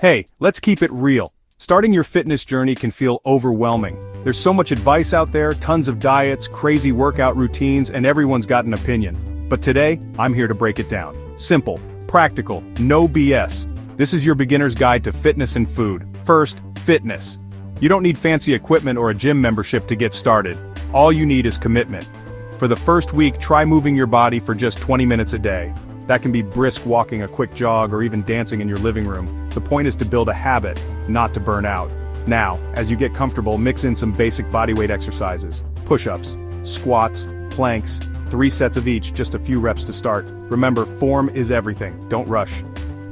Hey, let's keep it real. Starting your fitness journey can feel overwhelming. There's so much advice out there, tons of diets, crazy workout routines, and everyone's got an opinion. But today, I'm here to break it down. Simple, practical, no BS. This is your beginner's guide to fitness and food. First, fitness. You don't need fancy equipment or a gym membership to get started. All you need is commitment. For the first week, try moving your body for just 20 minutes a day. That can be brisk walking, a quick jog, or even dancing in your living room. The point is to build a habit, not to burn out. Now, as you get comfortable, mix in some basic bodyweight exercises. Push-ups, squats, planks, 3 sets of each, just a few reps to start. Remember, form is everything, don't rush.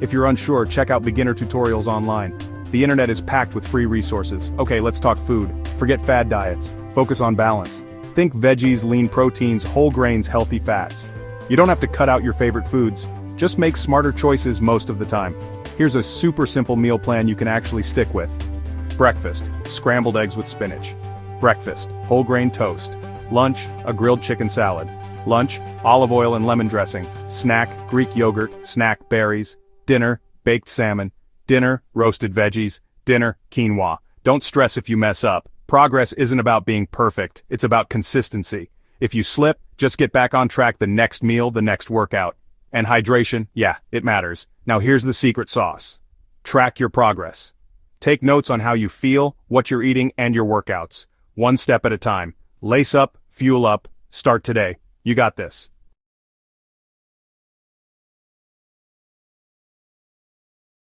If you're unsure, check out beginner tutorials online. The internet is packed with free resources. Okay, let's talk food. Forget fad diets. Focus on balance. Think veggies, lean proteins, whole grains, healthy fats. You don't have to cut out your favorite foods. Just make smarter choices most of the time. Here's a super simple meal plan you can actually stick with. Breakfast, scrambled eggs with spinach. Breakfast, whole grain toast. Lunch, a grilled chicken salad. Lunch, olive oil and lemon dressing. Snack, Greek yogurt. Snack, berries. Dinner, baked salmon. Dinner, roasted veggies. Dinner, quinoa. Don't stress if you mess up. Progress isn't about being perfect, it's about consistency. If you slip, just get back on track the next meal, the next workout. And hydration, yeah, it matters. Now here's the secret sauce. Track your progress. Take notes on how you feel, what you're eating, and your workouts. One step at a time. Lace up, fuel up, start today. You got this.